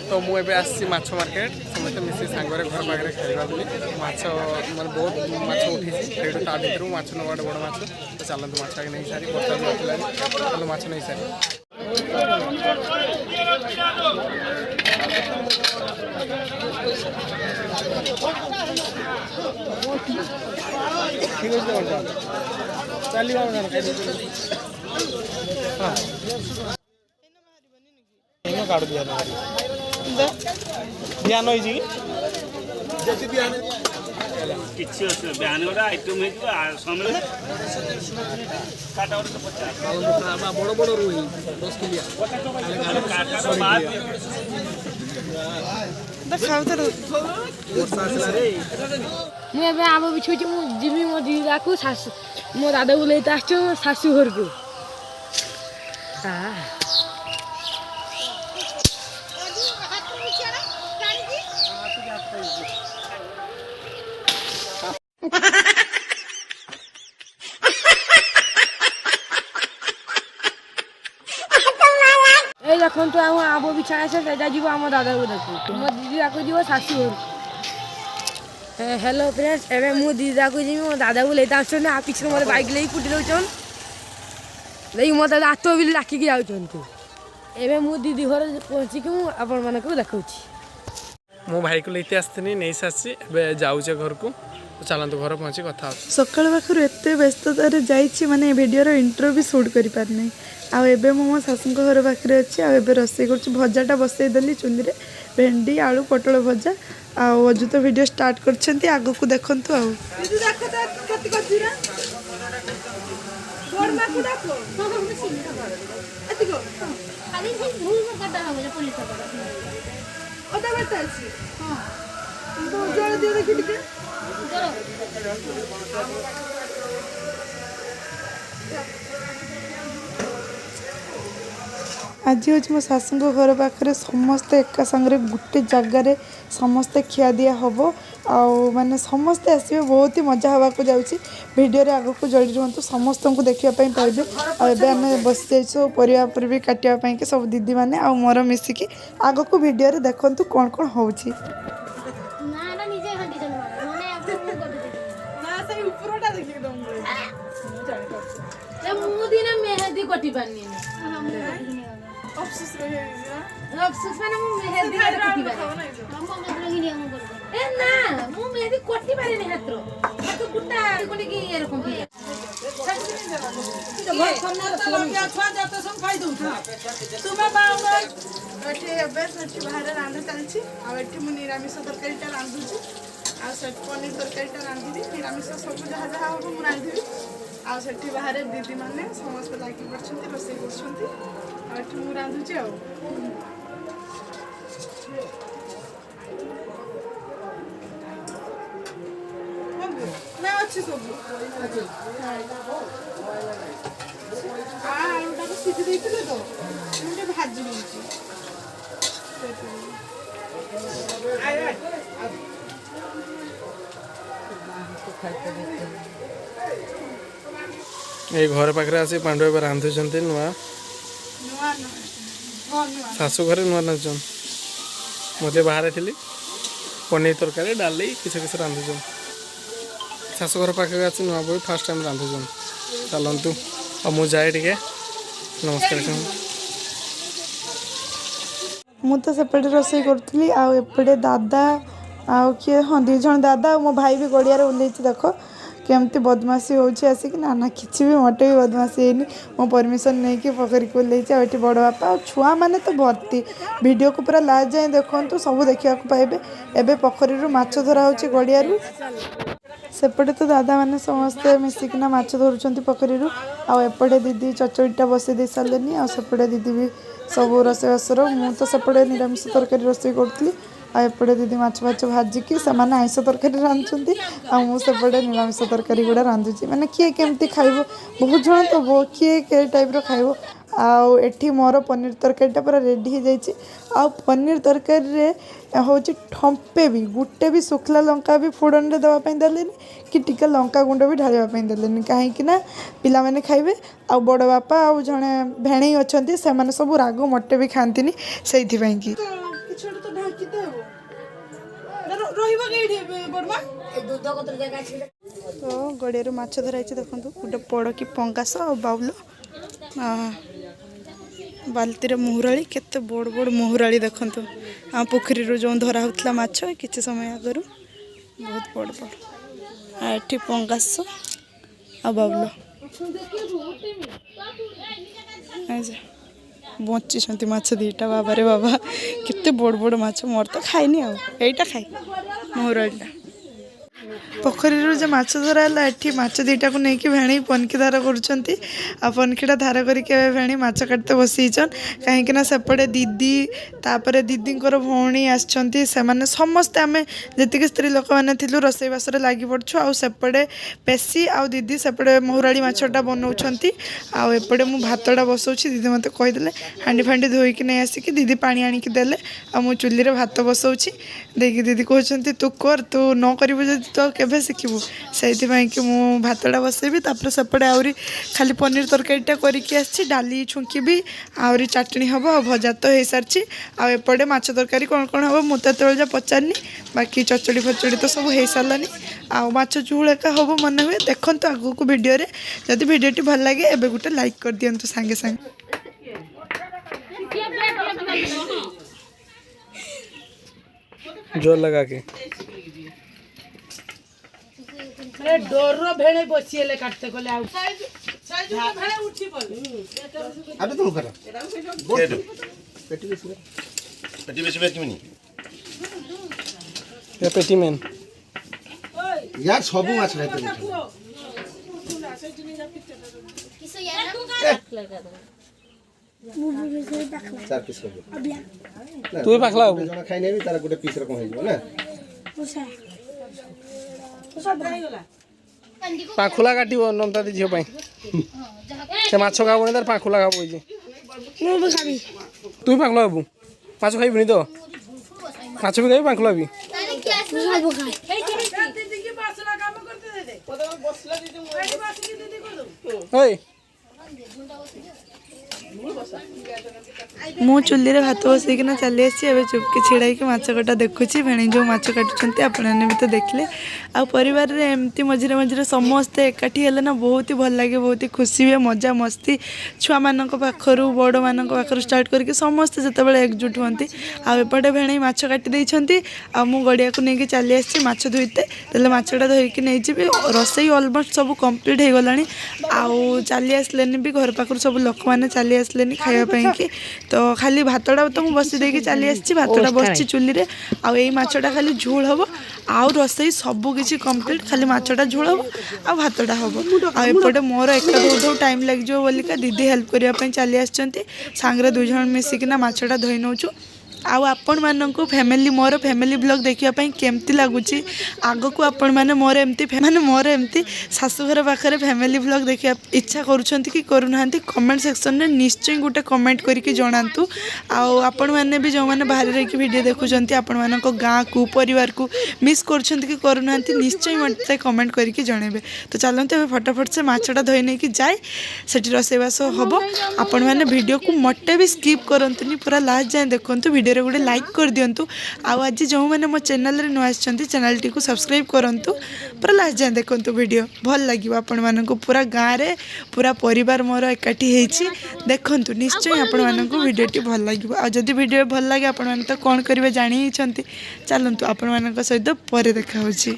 तो मुझे आसी माछ मार्केट समस्त मिसी सांगरे घर पाखे खाइबा बोली माछ मतलब बहुत माछ उठी से ता भर माछ नवाटे बड़ माछ तो चलते माछ आगे नहीं सारी बर्तमान चलो माछ नहीं सारी ठीक है चलिए काट दिया ध्यान होई जति ध्यान किछि अछि ध्यान ओरा आइटम हे आ समय काटा ओरा तो 50 बड़ बड़ रोई 10 किलो काटा बाद देखाउ त वर्षा आसला रे मु एबे आबो बिछु मु जिमी मो दीदा को सासु मो दादा बुलेत आछो सासु घर को देखो तो आबो बिछा से जीव आम दादा को देखो मो दीदा को जीव सासू घर हेलो फ्रेंड्स एवं मो दीदा को जी मो दादा को लेते आस पीछे मत बाइक ले कुटी दौन लेकिन मत हाथ भी डाकिकी जाऊँ मो दीदी घर पहुँचिक आपण मानक देखा मो भाई को लेते आसनी नहीं सासी जाऊे घर को चलते घर पहुँची कथा सकाल पाखर एत व्यस्ततार जाइए माने भिडियोर इंट्रो भी सुट कर पारनी आबे मो शाशु घर पाखे अच्छी आबे रोसे कर भजाटा बसईदेली चुली में भेंडी आलू पटल भजा आजु तो वीडियो स्टार्ट कर आग को देखु आज हूँ मो शाशु घर पाखे समस्ते एका संगे गोटे जगार समस्ते खिया दिया हम आने समस्ते आसवे बहुत ही मजा हवा को जाऊँगी वीडियो आग को जोड़ी रुहतु समस्त को देखापी पाइबे आम बस जाइए परिवा भी काटापी कि सब दीदी मैंने आ मोर मिसिकी आग को वीडियो देखु कौन कौन हो अफसोस माने मु मेहंदी कटी बारे ए ना मु मेहंदी कटी बारे नहीं हात्र तो कुटा कोनी की ये रकम की घर खन्ना तो लगे छुआ जाते सब खाई दउ तुमे बाउंगा एठी एबे सच्ची बाहर रांध चलछि आ एठी मु निरामिष तरकारीटा रांधुछि आ सट पनीर तरकारीटा रांधिबी निरामिष सब जहा जहा हो मु रांधिबी आ सट्ठी बाहर दीदी माने समस्त लागी पड़छन्ती रोसई करछन्ती आ एठी मु रांधुछि आ ना अच्छी सब आलूटा को सीधी देइथिले तो मुझे भाजी देछि ये घर पाखे आसी पांडु रांधुंट नुआ शाशु घर नुआ रांधुन मुझे बाहर थी पनीर तरकारी डाली किसी किसी रांधुन शाशु घर पाखे आसी नुआ बोई फास्ट टाइम रांधुन चलतु और मुझे जाए टे नमस्कार मु तो सेपटे रोसई करी आपटे दादा आउ किए हाँ दी जन दादा मो भाई भी गड़िया ओल्ल देख केमती बदमाशी होसिक ना किसी भी मोटे भी बदमाशी है मो परमिशन नहीं कि पोखरी को ओल्ल बड़ बापा छुआ मैंने तो भर्ती वीडियो को पूरा लास्ट जाए देखु सब देखा पाइबे एबे पोखरी माछ धरा हो गड़िया सेपटे तो दादा मैंने समस्ते मिसिकिना माछ धरुंच पोखरी आएपटे दीदी चचड़ीटा बसई दे सारे आसेपटे दीदी भी सब रोसईबासर मु तो सेपटे निरामिष तरकारी रोसई करी आएपटे दीदी माछ फाछ भाजिकी से आइस तरकारी रांधुंट आसेपटे निरामिष तरकारी गुड़ा रांधुची मैंने किए केमती खाइब बहुत जन तो किए के टाइप खाइब आठी मोर पनीर तरकारीटा पूरा रेडी हो जाइए आ पनीर तरकारी हूँ ठंपे भी गोटे भी सुखला लंका भी फोड़न रे देवाई देले कि टिके लंका गुंड भी ढालिया देले कहीं पिला माने खाइबे आ बड़ बापा आ जड़े भेणी अच्छा से सब राग मोटे भी खाती से କେତେ ହେବ ରହିବ କେଇଠି ବଡ଼ମା ତ ଗଡ଼ିଆରୁ ମାଛ ଧରାଇଛି ଦେଖନ୍ତୁ ଗୋଟେ ବଡ଼ କି ପଙ୍ଗାସ ଆଉ ବାଉଲ ବାଲ୍ଟିରେ ମୁହୁରାଳି କେତେ ବଡ଼ ବଡ଼ ମୁହୁରାଳି ଦେଖନ୍ତୁ ଆମ ପୋଖରୀରୁ ଯେଉଁ ଧରା ହେଉଥିଲା ମାଛ କିଛି ସମୟ ଆଗରୁ ବହୁତ ବଡ଼ ବଡ଼ ଆଉ ଏଠି ପଙ୍ଗାସ ଆଉ ବାଉଲ ବଞ୍ଚିଛନ୍ତି ମାଛ ଦୁଇଟା ବାବାରେ ବାବା କେତେ ବଡ଼ ବଡ଼ ମାଛ ମୋର ତ ଖାଇନି ଆଉ ଏଇଟା ଖାଇ ମୁହୁରାଳିଟା ପୋଖରୀରୁ ଯେ ମାଛ ଧରା ହେଲା ଏଠି ମାଛ ଦୁଇଟାକୁ ନେଇକି ଭେଣି ପନିକି ଧାର କରୁଛନ୍ତି ଆଉ ପନିକିଟା ଧାର କରିକି ଏବେ ଭେଣି ମାଛ କାଟିତେ ବସିଛନ୍ କାହିଁକିନା ସେପଟେ ଦିଦି ତାପରେ ଦିଦିଙ୍କର ଭଉଣୀ ଆସିଛନ୍ତି ସେମାନେ ସମସ୍ତେ ଆମେ ଯେତିକି ସ୍ତ୍ରୀ ଲୋକମାନେ ଥିଲୁ ରୋଷେଇବାସରେ ଲାଗି ପଡ଼ୁଛୁ ଆଉ ସେପଟେ ପେଶୀ ଆଉ ଦିଦି ସେପଟେ ମହୁରାଳି ମାଛଟା ବନାଉଛନ୍ତି ଆଉ ଏପଟେ ମୁଁ ଭାତଟା ବସାଉଛି ଦିଦି ମୋତେ କହିଦେଲେ ହାଣ୍ଡି ଫାଣ୍ଡି ଧୋଇକି ନେଇ ଆସିକି ଦିଦି ପାଣି ଆଣିକି ଦେଲେ ଆଉ ମୁଁ ଚୁଲିରେ ଭାତ ବସାଉଛି ଦେଇକି ଦିଦି କହୁଛନ୍ତି ତୁ କର ତୁ ନ କରିବୁ ଯଦି ତୁ ଆଉ କେବେ ଶିଖିବୁ ସେଇଥିପାଇଁକି ମୁଁ ଭାତଟା ବସେଇବି ତାପରେ ସେପଟେ ଆହୁରି ଖାଲି ପନିର ତରକାରୀଟା କରିକି ଆସିଛି ଡାଲି ଛୁଙ୍କିବି ଆହୁରି ଚାଟଣି ହେବ ଆଉ ଭଜା ତ ହେଇସାରିଛି ଆଉ ଏପଟେ ମାଛ ତରକାରୀ କ'ଣ କ'ଣ ହେବ ମୁଁ ତ ଏତେବେଳେ ଯା ପଚାରିନି ବାକି ଚଚଡ଼ି ଫଚଡ଼ି ତ ସବୁ ହେଇସାରିଲାନି ଆଉ ମାଛ ଝୋଳ ଏକା ହେବ ମନେ ହୁଏ ଦେଖନ୍ତୁ ଆଗକୁ ଭିଡ଼ିଓରେ ଯଦି ଭିଡ଼ିଓଟି ଭଲ ଲାଗେ ଏବେ ଗୋଟେ ଲାଇକ୍ କରିଦିଅନ୍ତୁ ସାଙ୍ଗେ ସାଙ୍ଗେ जोर लगा के डोर भेड़े बसिए काटते गले भेड़े उठी अबे तुम करो पेटी बेसी बेकी नहीं ये पेटी मेन यार सबु माछ रहते हैं चार पीस हो तू ही पाखला जण खाइ नै तार गुटे पीस रकम हो ना पाखुला काटिबो नमता दी झियो पाई से माछ खाबो तार पाखुला खाबो जे ମୁଁ ବି ଖାବି तू ही पाखला बाबू माछ खाइबनी तो माछ भी खाइ पाखुला भी ସବୁ ଖାଏ ओए ମୁଁ ଚୁଲିରେ ଭାତ ବସେଇକିନା ଚାଲି ଆସିଛି ଏବେ ଚୁପକି ଛିଡ଼ାଇକି ମାଛ କଟା ଦେଖୁଛି ଭେଣୀ ଯେଉଁ ମାଛ କାଟୁଛନ୍ତି ଆପଣମାନେ ବି ତ ଦେଖିଲେ ଆଉ ପରିବାରରେ ଏମିତି ମଝିରେ ମଝିରେ ସମସ୍ତେ ଏକାଠି ହେଲେ ନା ବହୁତ ହି ଭଲ ଲାଗେ ବହୁତ ହି ଖୁସି ହୁଏ ମଜା ମସ୍ତି ଛୁଆମାନଙ୍କ ପାଖରୁ ବଡ଼ମାନଙ୍କ ପାଖରୁ ଷ୍ଟାର୍ଟ କରିକି ସମସ୍ତେ ଯେତେବେଳେ ଏକଜୁଟ ହୁଅନ୍ତି ଆଉ ଏପଟେ ଭେଣୀ ମାଛ କାଟି ଦେଇଛନ୍ତି ଆଉ ମୁଁ ଗଡ଼ିଆକୁ ନେଇକି ଚାଲି ଆସିଛି ମାଛ ଧୋଇତେ ତାହେଲେ ମାଛଟା ଧୋଇକି ନେଇଯିବି ରୋଷେଇ ଅଲମୋଷ୍ଟ ସବୁ କମ୍ପ୍ଲିଟ୍ ହେଇଗଲାଣି ଆଉ ଚାଲି ଆସିଲେନି ବି ଘର ପାଖରୁ ସବୁ ଲୋକମାନେ ଚାଲି ଆସିଲେନି ଖାଇବା ପାଇଁକି ତ ଖାଲି ଭାତଟା ତ ମୁଁ ବସି ଦେଇକି ଚାଲି ଆସିଛି ଭାତଟା ବସିଛି ଚୁଲିରେ ଆଉ ଏଇ ମାଛଟା ଖାଲି ଝୋଳ ହେବ ଆଉ ରୋଷେଇ ସବୁ କିଛି କମ୍ପ୍ଲିଟ୍ ଖାଲି ମାଛଟା ଝୋଳ ହେବ ଆଉ ଭାତଟା ହେବ ଆଉ ଏପଟେ ମୋର ଏକା ଧୋଉ ଟାଇମ୍ ଲାଗିଯିବ ବୋଲିକା ଦିଦି ହେଲ୍ପ କରିବା ପାଇଁ ଚାଲି ଆସିଛନ୍ତି ସାଙ୍ଗରେ ଦୁଇ ଜଣ ମିଶିକିନା ମାଛଟା ଧୋଇ ନେଉଛୁ ଆଉ ଆପଣମାନଙ୍କୁ ମୋର ଫ୍ୟାମିଲି ବ୍ଲଗ୍ ଦେଖିବା ପାଇଁ କେମିତି ଲାଗୁଛି ଆଗକୁ ଆପଣମାନେ ମୋର ଏମିତି ଶାଶୁଘର ପାଖରେ ଫ୍ୟାମିଲି ବ୍ଲଗ୍ ଦେଖିବା ଇଚ୍ଛା କରୁଛନ୍ତି କି କରୁନାହାନ୍ତି କମେଣ୍ଟ ସେକ୍ସନରେ ନିଶ୍ଚୟ ଗୋଟେ କମେଣ୍ଟ କରିକି ଜଣାନ୍ତୁ ଆଉ ଆପଣମାନେ ବି ଯେଉଁମାନେ ବାହାରେ ରହିକି ଭିଡ଼ିଓ ଦେଖୁଛନ୍ତି ଆପଣମାନଙ୍କ ଗାଁକୁ ପରିବାରକୁ ମିସ୍ କରୁଛନ୍ତି କି କରୁନାହାନ୍ତି ନିଶ୍ଚୟ ମୋତେ କମେଣ୍ଟ କରିକି ଜଣାଇବେ ତ ଚାଲନ୍ତୁ ଏବେ ଫଟାଫଟ ସେ ମାଛଟା ଧୋଇ ନେଇକି ଯାଏ ସେଠି ରୋଷେଇବାସ ହେବ ଆପଣମାନେ ଭିଡ଼ିଓକୁ ମୋଟେ ବି ସ୍କିପ୍ କରନ୍ତୁନି ପୁରା ଲାଷ୍ଟ ଯାଏଁ ଦେଖନ୍ତୁ ଭିଡ଼ିଓରେ ଗୋଟେ ଲାଇକ୍ କରିଦିଅନ୍ତୁ ଆଉ ଆଜି ଯେଉଁମାନେ ମୋ ଚ୍ୟାନେଲରେ ନୂଆ ଆସିଛନ୍ତି ଚ୍ୟାନେଲଟିକୁ ସବସ୍କ୍ରାଇବ୍ କରନ୍ତୁ ପୁରା ଲାଷ୍ଟ ଯାଏଁ ଦେଖନ୍ତୁ ଭିଡ଼ିଓ ଭଲ ଲାଗିବ ଆପଣମାନଙ୍କୁ ପୁରା ଗାଁରେ ପୁରା ପରିବାର ମୋର ଏକାଠି ହେଇଛି ଦେଖନ୍ତୁ ନିଶ୍ଚୟ ଆପଣମାନଙ୍କୁ ଭିଡ଼ିଓଟି ଭଲ ଲାଗିବ ଆଉ ଯଦି ଭିଡ଼ିଓ ଭଲ ଲାଗେ ଆପଣମାନେ ତ କ'ଣ କରିବେ ଜାଣି ହେଇଛନ୍ତି ଚାଲନ୍ତୁ ଆପଣମାନଙ୍କ ସହିତ ପରେ ଦେଖା ହେଉଛି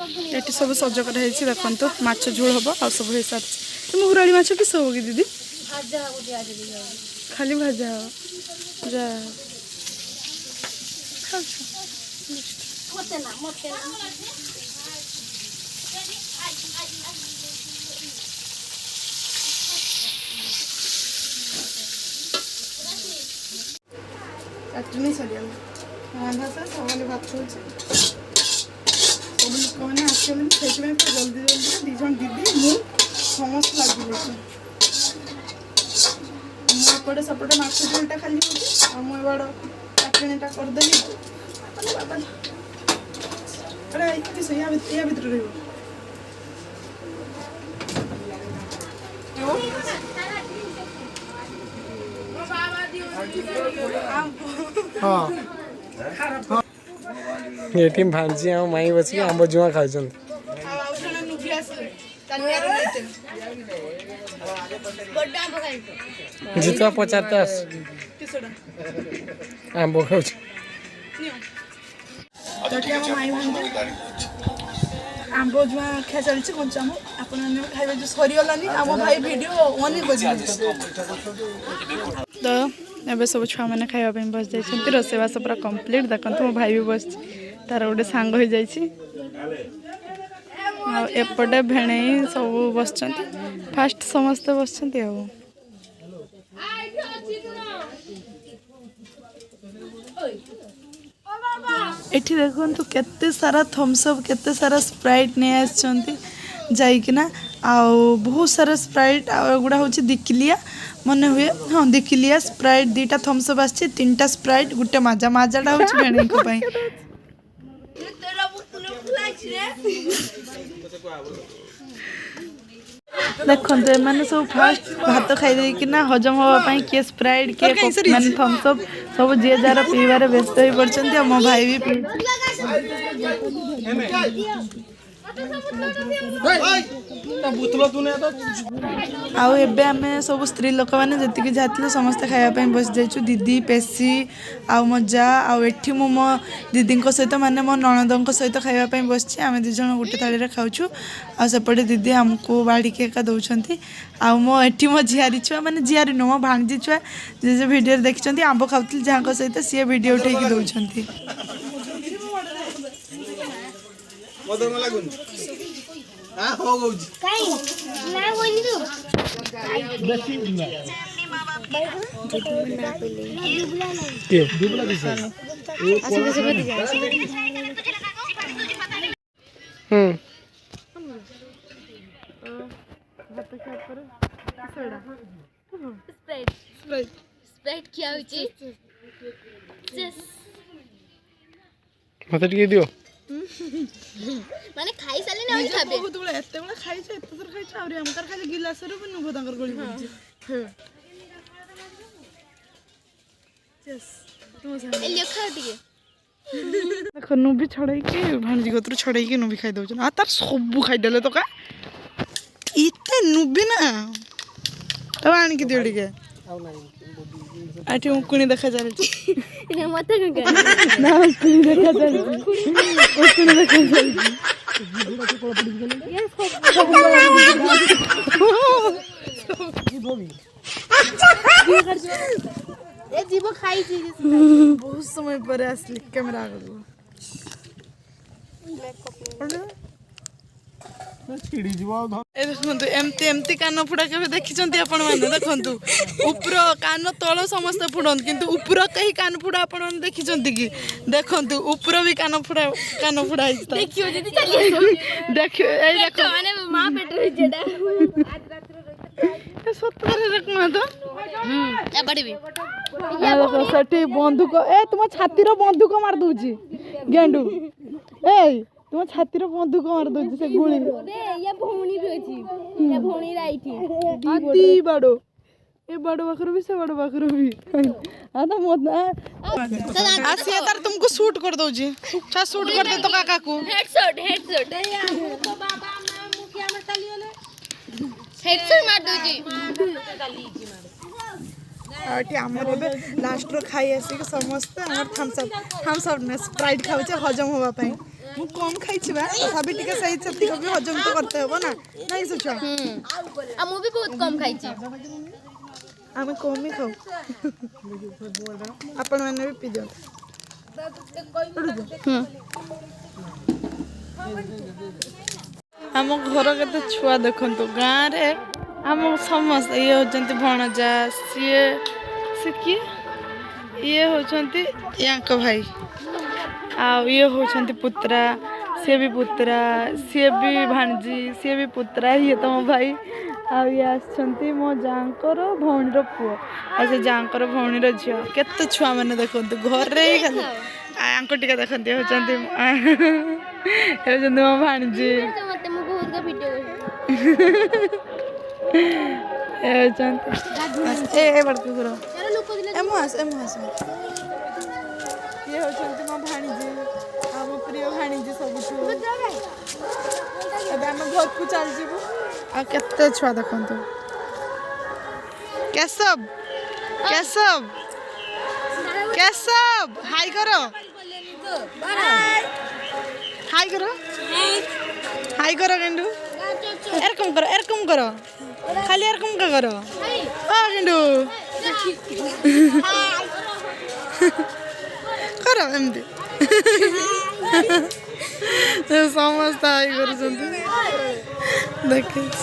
ଏଠି ସବୁ ସଜ କରା ହେଇଛି ଦେଖନ୍ତୁ ମାଛ ଝୋଳ ହେବ ଆଉ ସବୁ ହେଇସାରିଛି ମୁହୁରାଳି ମାଛ କିସ ହେବ କି ଦିଦି ଖାଲି ଭଜା ହେବ ଯା କାଟୁନି ସରିଗଲା ସବୁମାନେ ଭାତ ହେଉଛି ସବୁ ଲୋକମାନେ ଆସିଗଲେଣି ସେଇଥିପାଇଁ ପୁରା ଜଲ୍ଦି ଦୁଇ ଜଣ ଦିଦି ମୁଁ ସମସ୍ତେ ଲାଗିଯାଇଛୁ ମୁଁ ଏପଟେ ସେପଟେ ମାଛ ଝୋଳଟା ଖାଲି ହେଉଛି ଆଉ ମୁଁ ଏବାଡ଼ ଚାଟଣିଟା କରିଦେଲି ବାବା ଏଇଠି ୟା ଭିତରେ ରହିବ ଏଠି ଭାଞ୍ଜି ଆଉ ମାଇଁ ବସିକି ଆମ୍ବ ଜୁଆଁ ଖାଉଛନ୍ତି। ଆଉ ଜଣେ ନୁଭି ଆସିଲେ କାନ୍ୟାର ନେଇତେ ବଡ ଆମ୍ବ ଖାଇଛୁ ଜିତୁଆ ପଚାରତେ ଆସ କିସଟା ଆମ୍ବ ଖାଉଛି। ଏଠି ଆମ ମାଇଁ ଭାଣ୍ଡି ଆମ୍ବ ଜୁଆଁ ଖିଆ ଚାଲିଛି କଞ୍ଚା ଆମ୍ବ ଆପଣମାନେ ଖାଇବା ଯେଉଁ ସରିଗଲାନି ଆମ ଭାଇ ଭିଡ଼ିଓ ଅନ୍ କରିବେ। ତ ଏବେ ସବୁ ଛୁଆମାନେ ଖାଇବା ପାଇଁ ବସି ଯାଇଛନ୍ତି। ରୋଷେଇବାସ ପୁରା କମ୍ପ୍ଲିଟ୍। ଦେଖନ୍ତୁ ମୋ ଭାଇ ବି ବସିଛି, ତାର ଗୋଟେ ସାଙ୍ଗ ହେଇଯାଇଛି। ଆଉ ଏପଟେ ଭେଣେଇ ସବୁ ବସିଛନ୍ତି। ଫାଷ୍ଟ ସମସ୍ତେ ବସିଛନ୍ତି ଆଉ ଏଠି ଦେଖନ୍ତୁ କେତେ ସାରା ଥମ୍ସଅପ୍ କେତେ ସାରା ସ୍ପ୍ରାଇଟ୍ ନେଇ ଆସିଛନ୍ତି ଯାଇକିନା। ଆଉ ବହୁତ ସାରା ସ୍ପ୍ରାଇଟ୍ ଆଉ ଏଗୁଡ଼ା ହେଉଛି ଦିକିଲିଆ ମନେ ହୁଏ। ହଁ ଦିକିଲିଆ ସ୍ପ୍ରାଇଟ୍ 2ଟା ଥମ୍ସଅପ୍ ଆସିଛି, 3ଟା ସ୍ପ୍ରାଇଟ୍ ଗୋଟେ ମାଜା। ମାଜାଟା ହେଉଛି ଭେଣେଇଙ୍କ ପାଇଁ। ଦେଖନ୍ତୁ ଏମାନେ ସବୁ ଫାଷ୍ଟ ଭାତ ଖାଇ ଦେଇକିନା ହଜମ ହେବା ପାଇଁ କିଏ ସ୍ପ୍ରାଇଟ୍ କିଏ ମାନେ ଥମ୍ସଅପ୍ ସବୁ ଯିଏ ଯାହାର ପିଇବାରେ ବ୍ୟସ୍ତ ହେଇ ପଡ଼ିଛନ୍ତି। ଆଉ ମୋ ଭାଇ ବି ପିଉଛି। ଆଉ ଏବେ ଆମେ ସବୁ ସ୍ତ୍ରୀ ଲୋକମାନେ ଯେତିକି ଯାହା ଥିଲେ ସମସ୍ତେ ଖାଇବା ପାଇଁ ବସିଯାଇଛୁ। ଦିଦି ପେଶୀ ଆଉ ମୋ ଯା ଆଉ ଏଠି ମୁଁ ମୋ ଦିଦିଙ୍କ ସହିତ ମାନେ ମୋ ନଣନ୍ଦଙ୍କ ସହିତ ଖାଇବା ପାଇଁ ବସିଛି। ଆମେ 2 ଜଣ ଗୋଟେ ଥାଳିରେ ଖାଉଛୁ। ଆଉ ସେପଟେ ଦିଦି ଆମକୁ ବାଢ଼ିକି ଏକା ଦେଉଛନ୍ତି। ଆଉ ଏଠି ମୋ ଝିଆରୀ ଛୁଆ ମାନେ ଝିଆରୀ ନୁହଁ ମୋ ଭାଣିଜି ଛୁଆ ଯେ ଭିଡ଼ିଓରେ ଦେଖିଛନ୍ତି ଆମ୍ବ ଖାଉଥିଲି ଯାହାଙ୍କ ସହିତ ସିଏ ଭିଡ଼ିଓ ଉଠେଇକି ଦେଉଛନ୍ତି। स्प्राइट क्या होची ମତେ ଟିକେ ଦିଅ। माने खाई साले ना और खाबे बहुत बड़ा एते बड़ा खाइছে एते थर खाइছে आउरी हमकर खाली गिलासरे भी नुगो तांकर गळी पड़िছে। यस ए लियो खा टिके देखो नुबी छड़ाई भाणजी गतरू छड़ाई नुबी खाई दउछन। आ तार सब खाई देले तो का इते नुबी ना तो आनी के दियो टिके आठी उकुनी देखा जालची इने मत का ना उकुनी देखा जालची उकुनी देखा जालची ये ए जीवो खाई छी बहुत समय पर असली कैमरा आगल ए देखंतु एमती एमती कान फुड़ा केबे देखिचंती आपण माने देखंतु ऊपर कान तळ समस्त फुडन किंतु ऊपर कहीं कान फुड़ा आपण माने देखिचंती कि देखंतु ऊपर भी कान फुड़ा हिस्सा देखियो जदी चली देखियो ए देखो माने मां पेट रही जेडा आज रात रो सत्तर रखना तो ए बड़ी भी ए देखो सठी बंदूक ए तुम छाती रो बंदूक मार दूची गेंडू ए तुम छाती रो बंदूक मार दूची से गुली बे ये भौणी भी अछि ये भौणी राइठी दी बड़ो ए बड़ो बकरो भी से बड़ो बकरो भी आ तो मत आसिया तार तुमको शूट कर दउची छा शूट कर दे तो काका को हेडशॉट तो बाबा मैं मुखिया में चली ओले हेडशॉट मार दोजी आठी हमर बे लास्ट रो खाई आसी के समस्त हमर थम्स अप ने स्प्राइट खाउचे हजम होबा पई मु कम खाई छी बा तथापि टिके सही छत्ती को भी हजम तो करते होबो ना नहीं सोचो आ मु भी बहुत कम खाई छी आमे कम ही खाऊ अपन मैंने भी पी दियो आम घर के छुआ देखंतु गाँव रे आम समस्त ये होचंती भणजा सी किए ये होचंती यांक भाई आ ये होचंती पुत्रा सी भी पुत्रा सी भी भाणजी सी भी पुत्रा ये तो मो भाई आ ये आछंती मो जांकर भौणीर पुओ आ से जांकर भौणीर झियो केते छुआ माने देखंतु घर रे खाली आंको टिका देखंती होचंती मो भाणजी मते मु बहुत का वीडियो ए बड़को करो लोक दिले एमो आस होउछन्ति मो भाणीजी आ मो प्रिय भाणीजी सबुठु अब हम घर को चल जीवु आ केते छुआ देखंतु केशव केशव केशव हाय करो हाय करो हाय करो गेंडू एरकम करो खाली एरकम का करो आ गेंडू करो एमती समस्त हाय करूछन्ति देखिस